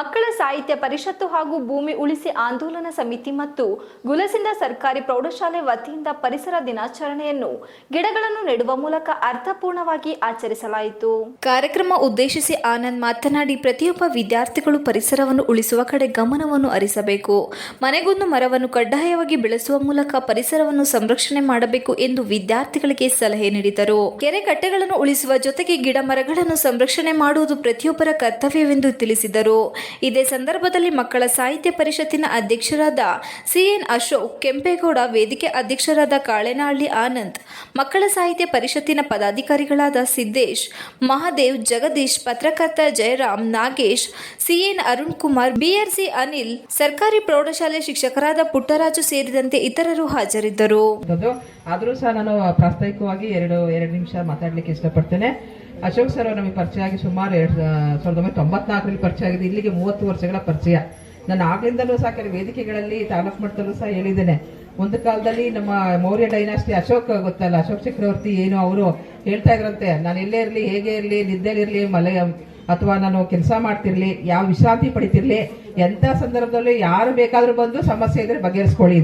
ಮಕ್ಕಳ ಸಾಹಿತ್ಯ ಪರಿಷತ್ತು ಹಾಗೂ ಭೂಮಿ ಉಳಿಸಿ ಆಂದೋಲನ ಸಮಿತಿ ಮತ್ತು ಗುಲಸಿಂದ ಸರ್ಕಾರಿ ಪ್ರೌಢಶಾಲೆ ವತಿಯಿಂದ ಪರಿಸರ ದಿನಾಚರಣೆಯನ್ನು ಗಿಡಗಳನ್ನು ನೆಡುವ ಮೂಲಕ ಅರ್ಥಪೂರ್ಣವಾಗಿ ಆಚರಿಸಲಾಯಿತು. ಕಾರ್ಯಕ್ರಮ ಉದ್ದೇಶಿಸಿ ಆನಂದ್ ಮಾತನಾಡಿ, ಪ್ರತಿಯೊಬ್ಬ ವಿದ್ಯಾರ್ಥಿಗಳು ಪರಿಸರವನ್ನು ಉಳಿಸುವ ಕಡೆ ಗಮನವನ್ನು ಹರಿಸಬೇಕು. ಮನೆಗೊಂದು ಮರವನ್ನು ಕಡ್ಡಾಯವಾಗಿ ಬೆಳೆಸುವ ಮೂಲಕ ಪರಿಸರವನ್ನು ಸಂರಕ್ಷಣೆ ಮಾಡಬೇಕು ಎಂದು ವಿದ್ಯಾರ್ಥಿಗಳಿಗೆ ಸಲಹೆ ನೀಡಿದರು. ಕೆರೆ ಕಟ್ಟೆಗಳನ್ನು ಉಳಿಸುವ ಜೊತೆಗೆ ಗಿಡ ಮರಗಳನ್ನು ಸಂರಕ್ಷಣೆ ಮಾಡುವುದು ಪ್ರತಿಯೊಬ್ಬರ ಕರ್ತವ್ಯವೆಂದು ತಿಳಿಸಿದರು. ಇದೇ ಸಂದರ್ಭದಲ್ಲಿ ಮಕ್ಕಳ ಸಾಹಿತ್ಯ ಪರಿಷತ್ತಿನ ಅಧ್ಯಕ್ಷರಾದ ಸಿಎನ್ ಅಶೋಕ್ ಕೆಂಪೇಗೌಡ, ವೇದಿಕೆ ಅಧ್ಯಕ್ಷರಾದ ಕಾಳೆನಹಳ್ಳಿ ಆನಂದ್, ಮಕ್ಕಳ ಸಾಹಿತ್ಯ ಪರಿಷತ್ತಿನ ಪದಾಧಿಕಾರಿಗಳಾದ ಸಿದ್ದೇಶ್, ಮಹಾದೇವ್, ಜಗದೀಶ್, ಪತ್ರಕರ್ತ ಜಯರಾಮ್, ನಾಗೇಶ್, ಸಿಎನ್ ಅರುಣ್ ಕುಮಾರ್, ಬಿಆರ್ಸಿ ಅನಿಲ್, ಸರ್ಕಾರಿ ಪ್ರೌಢಶಾಲೆ ಶಿಕ್ಷಕರಾದ ಪುಟ್ಟರಾಜು ಸೇರಿದಂತೆ ಇತರರು ಹಾಜರಿದ್ದರು. ಆದರೂ ಸಹ ನಾನು ಪ್ರಾಸ್ತಾವಿಕವಾಗಿ ಎರಡು ನಿಮಿಷ ಮಾತಾಡ್ಲಿಕ್ಕೆ ಇಷ್ಟಪಡ್ತೇನೆ. ಅಶೋಕ್ ಸರ್ ನಮಗೆ ಪರಿಚಯ ಆಗಿ ಸುಮಾರು 1994ರಲ್ಲಿ ಪರಿಚಯ ಆಗಿದೆ. ಇಲ್ಲಿಗೆ 30 ವರ್ಷಗಳ ಪರಿಚಯ. ನಾನು ಆಗ್ಲಿಂದಲೂ ಸಹ ಕೆಲವು ವೇದಿಕೆಗಳಲ್ಲಿ ತಾಲೂಕು ಮಟ್ಟದಲ್ಲೂ ಸಹ ಹೇಳಿದ್ದೇನೆ. ಒಂದು ಕಾಲದಲ್ಲಿ ನಮ್ಮ ಮೌರ್ಯ ಡೈನಾಸ್ಟಿ ಅಶೋಕ್ ಗೊತ್ತಲ್ಲ, ಅಶೋಕ್ ಚಕ್ರವರ್ತಿ ಏನು ಅವರು ಹೇಳ್ತಾ ಇದ್ರಂತೆ, ನಾನು ಎಲ್ಲೇ ಇರಲಿ, ಹೇಗೆ ಇರಲಿ, ನಿದ್ದೆಲಿರಲಿ, ಮಲೆ ಅಥವಾ ನಾನು ಕೆಲಸ ಮಾಡ್ತಿರ್ಲಿ, ಯಾವ ವಿಶ್ರಾಂತಿ ಪಡಿತಿರ್ಲಿ, ಎಂಥ ಸಂದರ್ಭದಲ್ಲಿ ಯಾರು ಬೇಕಾದ್ರೂ ಬಂದು ಸಮಸ್ಯೆ ಇದ್ರೆ ಬಗೆಹರಿಸ್ಕೊಳ್ಳಿ.